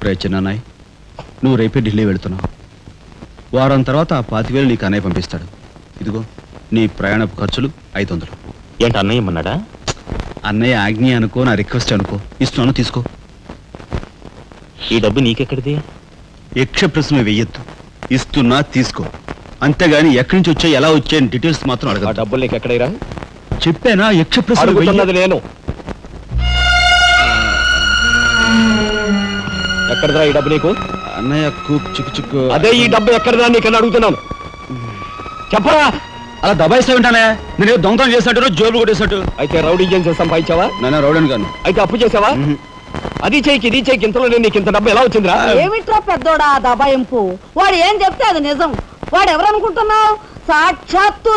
ప్రయత్నాయ్ నువ్వు రేపే ఢిల్లీ వెళుతున్నావు. వారం తర్వాత ఆ 25,000 నీకు అన్నయ్య పంపిస్తాడు. ఇదిగో నీ ప్రయాణపు ఖర్చులు 500. ఏంటి అన్నయ్య ఏమన్నాడా? అన్నయ్య ఆజ్ఞ అనుకో, నా రిక్వెస్ట్ అనుకో. ఇస్తున్నాను, తీసుకో. ఈ డబ్బు నీకెక్కడిది? యక్ష ప్రశ్న వెయ్యొద్దు. ఇస్తున్నా, తీసుకో. అంతేగాని ఎక్కడి నుంచి వచ్చాయి, ఎలా వచ్చాయని డీటెయిల్స్ మాత్రం అడగ. డబ్బులు నీకు ఎక్కడైరా? చెప్పానా, యక్ష ప్రశ్న అడుగుతున్నది నేను. ఎక్కడదా ఈ డబ్బు నీకు? అన్నయ్య చిక్కు చిక్కు. అదే ఈ డబ్బు ఎక్కడదా నీకన్నా అడుగుతున్నాను. చెప్పరా. అలా దబాయిస్తా ఉంటానే. నేను దొంగతనం చేసినట్టు, జోబులు కొట్టేసినట్టు. అయితే రౌడీ చేసి సంపాదించావా? నాన్న రౌడీని కాను. అయితే అప్పు చేసావా? అది చేయికి ఇది చేయికి ఇంతలో నీకు ఇంత డబ్బు ఎలా వచ్చిందిరా? ఏమిట్రా పెద్దోడా దబాయింపు? వాడు ఏం చెప్తే అది నిజం. వాడు ఎవరనుకుంటున్నావు? సాక్షాత్తు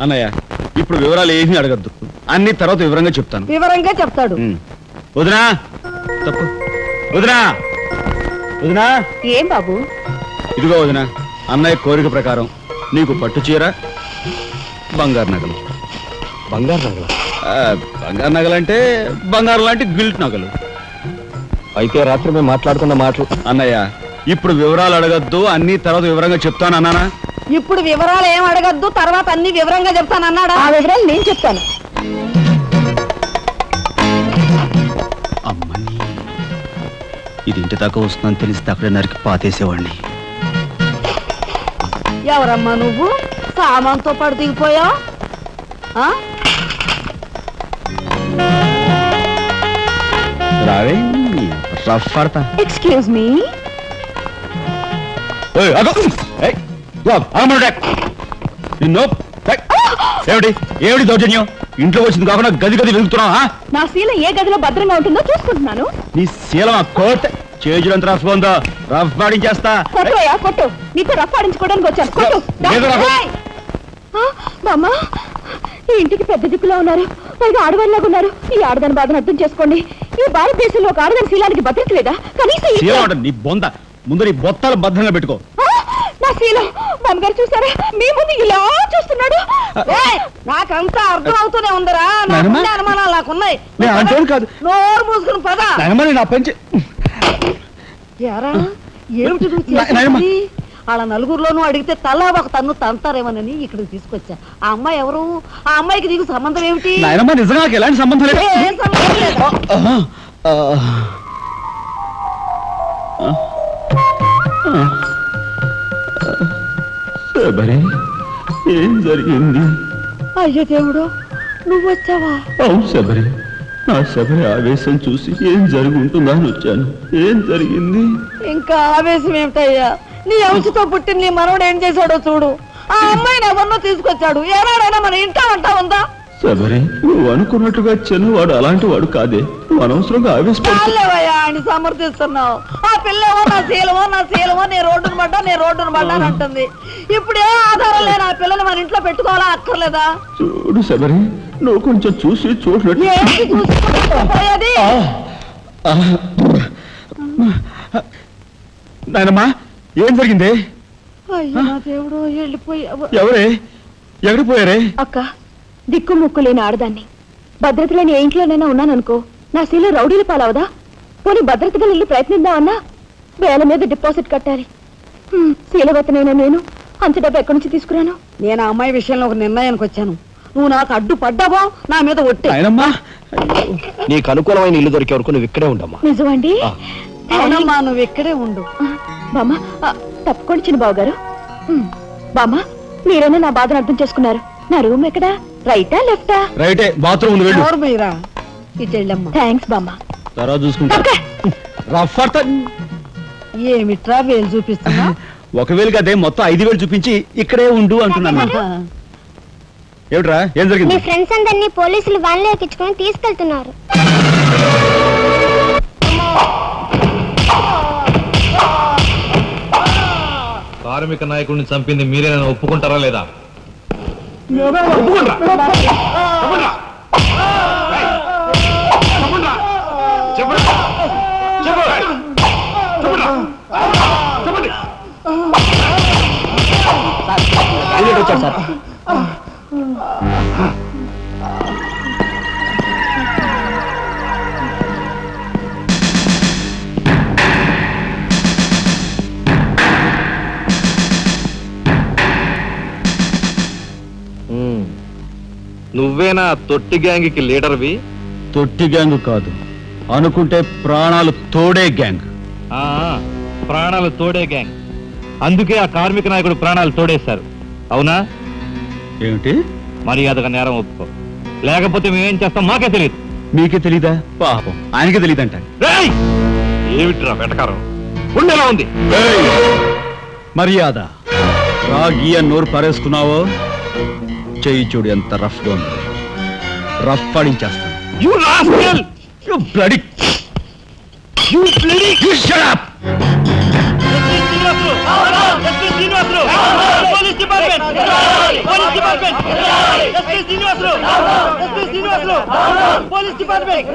అన్నయ్య ఇప్పుడు వివరాలు ఏమీ అడగద్దు, అన్ని తర్వాత వివరంగా చెప్తాను. వివరంగా చెప్తాడు. వదినా తప్పు. వదినా వదినా. ఏం బాబు? ఇదిగో వదినా, అన్నయ్య కోరిక ప్రకారం నీకు పట్టు చీర, బంగారు నగలు. బంగారు నగలు? బంగారు నగలంటే బంగారు లాంటి గిల్ట్ నగలు. అయితే రాత్రి మేము మాట్లాడుకున్న మాటలు. అన్నయ్య ఇప్పుడు వివరాలు అడగద్దు, అన్ని తర్వాత వివరంగా చెప్తాను అన్నానా? ఇప్పుడు వివరాలు ఏం అడగద్దు, తర్వాత అన్ని వివరంగా చెప్తాను అన్నాడా? ఆ వివరాలు నేను చెప్తాను. అమ్మని ఇది ఇంటి దాకా వస్తుందని తెలిస్తే అక్కడే నరికి పాతేసేవాడిని. ఎవరమ్మా నువ్వు? సామాన్తో పాటు దిగిపోయావు. రావే రఫ్ పడతా. Excuse me. ఏమిటి ఏమిటి దౌర్జన్యం? ఇంట్లో వచ్చింది కాకుండా గది గది వెళ్తున్నావా? నా శీల ఏ గదిలో భద్రంగా ఉంటుందో చూసుకుంటున్నాను. నీ శీలం కోట్ చేజులంత రఫ్ ఉందో, రఫ్ పాడించేస్తా. కొట్టుయా కొట్టు. నీతో రఫ్ పాడించుకోవడానికి వచ్చాను. కొట్టు. బామ్మా, ఈ ఇంటికి పెద్ద దిక్కులో ఉన్నారు, పైగా ఆడవాళ్ళలాగా ఉన్నారు. ఈ ఆడదాని బాధను అర్థం చేసుకోండి. ఈ భారతదేశంలో ఒక ఆడదాని శీలానికి భద్రత లేదా? కనీసం నీ బొంద ముందు నీ బొత్తాలు భద్రంగా పెట్టుకో. నా శీలం బామ్మగారు చూసారా? మీ ముందు ఇలా చూస్తున్నాడు. నాకంతా అర్థం అవుతూనే ఉందరా. అనుమానాలు నాకున్నాయి. నోరు మూసుకుని పద. నా పంచి ఏమిటి వాళ్ళ నలుగురిలోనూ అడిగితే తలా ఒక తన్ను తంతారేమోనని ఇక్కడికి తీసుకొచ్చా. ఆ అమ్మాయి ఎవరు? ఆ అమ్మాయికి నీకు సంబంధం ఏమిటి? నిజంగా ఎలాంటి సంబంధం లేదు. ఏం జరిగింది? అయ్యో దేవుడు, నువ్వు వచ్చావా? అవును శబరి, నా శబరి ఆవేశం చూసి ఏం జరిగి ఉంటుందా అని వచ్చాను. ఏం జరిగింది? ఇంకా ఆవేశం ఏమిటయ్యా? నీ అంశతో పుట్టిన నీ మనవడు ఏం చేశాడో చూడు. ఆ అమ్మాయిని ఎవరినో తీసుకొచ్చాడు. ఏనాడైనా మన ఇంటా అంటా ఉందా? శబరి, నువ్వు అనుకున్నట్టుగా చిన్నవాడు అలాంటి వాడు కాదే. నువ్వు అనవసరంగా ఆవేశపడలేవయ్యా ఆయన సమర్థిస్తున్నావు. ఆ పిల్లవో నా శీలమో నేను రోడ్డును పడ్డా అంటుంది. ఇప్పుడు ఏ ఆధారం లేని ఆ పిల్లని మన ఇంట్లో పెట్టుకోవాలా అక్కర్లేదా? చూడు శబరి, నువ్వు కొంచెం చూసి చూడలేదు. నాయనమ్మా, ఏం జరిగింది? అయ్యో నా దేవుడు, వెళ్ళిపోయావు. ఎవరే? ఎక్కడిపోయారే? అక్క, దిక్కు ముక్కు లేని ఆడదాన్ని, భద్రత లేని ఏ ఇంట్లోనైనా ఉన్నాననుకో, నా శీల రౌడీల పాలవదా? పోనీ భద్రతగా వెళ్ళి ప్రయత్నిద్దామన్నా వేల మీద డిపాజిట్ కట్టాలి. శీలవతనైనా నేను అంత డబ్బు ఎక్కడి నుంచి తీసుకురాను? నేను ఆ అమ్మాయి విషయంలో ఒక నిర్ణయానికి వచ్చాను. నువ్వు నాకు అడ్డు పడ్డావో నా మీద ఒట్టే. నీకు అనుకూలమైన ఇల్లు దొరికే వరకు నువ్వు ఇక్కడే ఉండమ్మా. నిజమండి? అవునమ్మా, నువ్వు ఇక్కడే ఉండు. బామ్మ తప్పుకోండి చిన్న బాబు గారు. బామ్మ, మీరైనా నా బాధను అర్థం చేసుకున్నారు. నా రూమ్ ఎక్కడా? రైటా లెఫ్టా? రైటే, బాత్రూమ్ ఉంది. ఇటు వెళ్ళమ్మా. థ్యాంక్స్ బామ్మ. తర్వాత చూసుకుంటా. ఏమిట్రా వేలు చూపిస్తున్నా? ఒకవేళ కదే మొత్తం 5,000 చూపించి ఇక్కడే ఉండు అంటున్నాను. ఏమిట్రా, ఏం జరిగింది? మీ ఫ్రెండ్స్ అందరినీ పోలీసులు వ్యాన్లో ఎక్కించుకొని తీసుకెళ్తున్నారు. కార్మిక నాయకుడిని చంపింది మీరే, నన్ను ఒప్పుకుంటారా లేదా? నువ్వేనా తొట్టి గ్యాంగ్కి లీడర్వి? తొట్టి గ్యాంగ్ కాదు, అనుకుంటే ప్రాణాలు తోడే గ్యాంగ్. ప్రాణాలు తోడే గ్యాంగ్. అందుకే ఆ కార్మిక నాయకుడు ప్రాణాలు తోడేశారు. అవునా? ఏమిటి? మర్యాదగా నేరం ఒప్పుకో, లేకపోతే మేమేం చేస్తాం మాకే తెలియదు. మీకే తెలీదా? పాపం ఆయనకే తెలియదంట. ఏమిట్రా వెటకారం? ఉండేలా ఉంది. మర్యాద రాగి అని నోరు పారేసుకున్నావో చెయ్యి చూడు ఎంత రఫ్ గా ఉంది. రఫ్ ఆడించేస్తాను. You rascal! You bloody! You bloody! You shut up! Police department! Police department! SP Srinivasa Rao! SP Srinivasa Rao! Police department!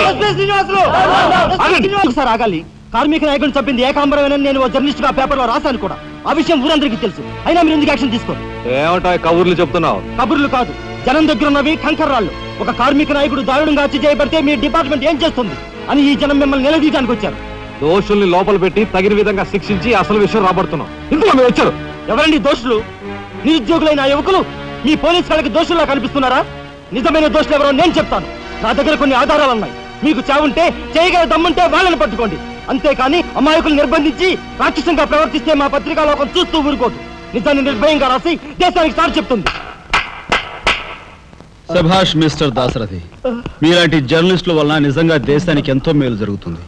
SP Srinivasa Rao! Sir ఆగాలి. కార్మిక నాయకుడిని చంపింది ఏకాంబరమేనని నేను జర్నలిస్ట్ గా పేపర్ లో రాశాను కూడా. ఆ విషయం ఊరందరికీ తెలుసు. అయినా మీరు ఎందుకు యాక్షన్ తీసుకోండి? ఏమంటా కబుర్లు చెప్తున్నావు? కబుర్లు కాదు, జనం దగ్గర ఉన్నవి కంకర్రాళ్ళు. ఒక కార్మిక నాయకుడు దారుణంగా హత్య చేయబడితే మీ డిపార్ట్మెంట్ ఏం చేస్తుంది అని ఈ జనం మిమ్మల్ని నిలదీయడానికి వచ్చారు. దోషుల్ని లోపల పెట్టి తగిన విధంగా శిక్షించి అసలు విషయం రాబడుతున్నాం. ఇందులో మీరు వచ్చారు. ఎవరండి దోషులు? నిరుద్యోగులైన యువకులు మీ పోలీస్ వాళ్ళకి దోషుల్లా కనిపిస్తున్నారా? నిజమైన దోషులు ఎవరో నేను చెప్తాను. నా దగ్గర కొన్ని ఆధారాలు ఉన్నాయి. మీకు చావుంటే చేయగల దమ్ముంటే వాళ్ళని పట్టుకోండి. అంతేకాని అమాయకులు నిర్బంధించి రాక్షసంగా ప్రవర్తిస్తే మా పత్రికా లోకం చూస్తూ ఊరుకోదు. నిజాన్ని నిర్భయంగా రాసి దేశానికి సార్ చెప్తుంది. సభాష్ మిస్టర్ దాశరథి, మీలాంటి జర్నలిస్టుల వలన నిజంగా దేశానికి ఎంతో మేలు జరుగుతుంది.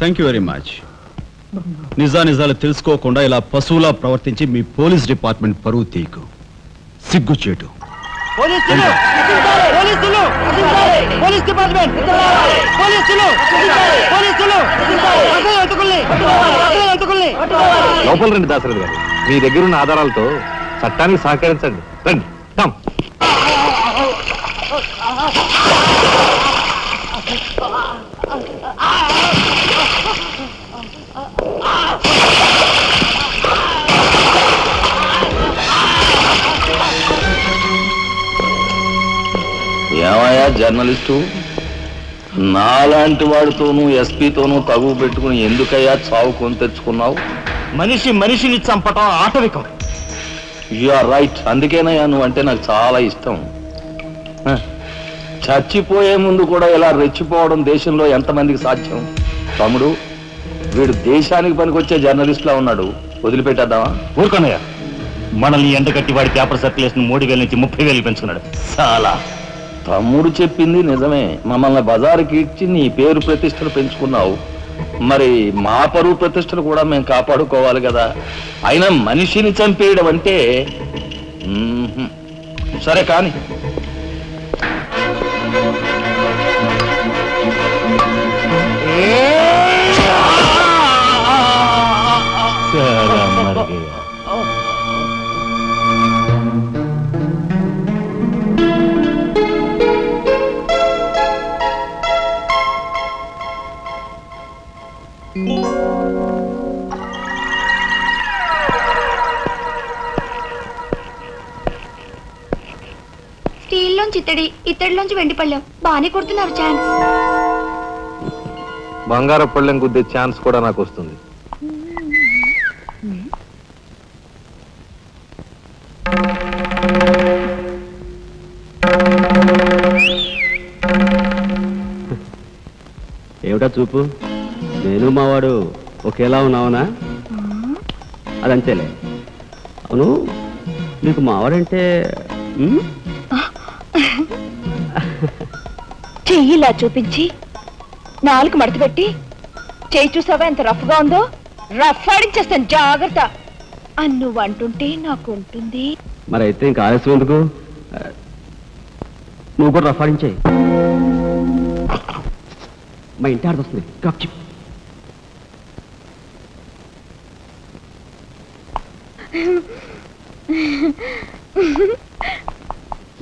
Thank you very much. నిజాలు తెలుసుకోకుండా ఇలా పశువులా ప్రవర్తించి మీ పోలీస్ డిపార్ట్మెంట్ పరువు తీయకు. సిగ్గుచేటు. పోలీసులు! పోలీసులు! Police department! పోలీసులు! పోలీసులు! లోపల రండి దాశరథి గారు. మీ దగ్గరున్న ఆధారాలతో చట్టానికి సహకరించండి. రండి. కమ్. ఏమయ్యా జర్నలిస్టు, నాలాంటి వాడితోనూ ఎస్పీతోనూ తగువ పెట్టుకుని ఎందుకయ్యా చావు కొని తెచ్చుకున్నావు? మనిషిని చంపటం ఆటవికం. You are right. అందుకేనయ్యా నువ్వు అంటే నాకు చాలా ఇష్టం. చచ్చిపోయే ముందు కూడా ఇలా రెచ్చిపోవడం దేశంలో ఎంతమందికి సాధ్యం? తమ్ముడు, వీడు దేశానికి పనికొచ్చే జర్నలిస్టులా ఉన్నాడు. వదిలిపెట్టేద్దామా? ఊరుకోనయ్యా. మనల్ని ఎండగట్టి వాడి పేపర్ సర్క్యులేషన్ 3,000 నుంచి 30,000 పెంచుకున్నాడు. చాలా. తమ్ముడు చెప్పింది నిజమే. మమ్మల్ని బజారుకి ఇచ్చి నీ పేరు ప్రతిష్టలు పెంచుకున్నావు. మరి మా పరువు ప్రతిష్టలు కూడా మేము కాపాడుకోవాలి కదా. అయినా మనిషిని చంపేయడం అంటే సరే కానీ స్టీల్లోంచి ఇత్తడిలోంచి వెండి పళ్ళెం బాగానే కొడుతున్నారు. ఛాన్స్. బంగారు పళ్ళెం గుద్దే ఛాన్స్ కూడా నాకు వస్తుంది. ఏమిటా చూపు? నేను మావాడు ఒకేలా ఉన్నావునా? అదంతేలే. అవును, నీకు మావాడంటే చెయ్యిలా చూపించి నాలుగు మడత పెట్టి చెయ్యి చూసావా ఎంత రఫ్ గా ఉందో? రఫ్ ఆడించేస్తాను, జాగ్రత్త. నువ్వు అంటుంటే నాకు ఉంటుంది. మరి అయితే ఇంకా ఆలస్యం ఎందుకు? నువ్వు కూడా రఫ్ ఆడించేయి. మా ఇంటి ఆడ వస్తుంది.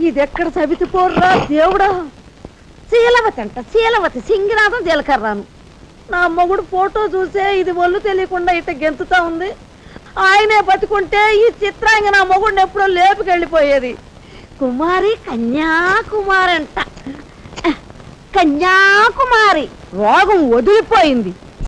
ఇదెక్కడ సవితి పోర్రా దేవుడా! శీలవతి అంట, శీలవతి సింగినాథం జీలకర్రాను. నా మొగుడు ఫోటో చూసే ఇది ఒళ్ళు తెలియకుండా ఇట గెంతుతా ఉంది. ఆయనే బతుకుంటే ఈ చిత్రాంగ నా మొగుడిని ఎప్పుడో లేపుకెళ్ళిపోయేది. కుమారి కన్యాకుమారి అంట. కన్యాకుమారి రోగం వదిలిపోయింది.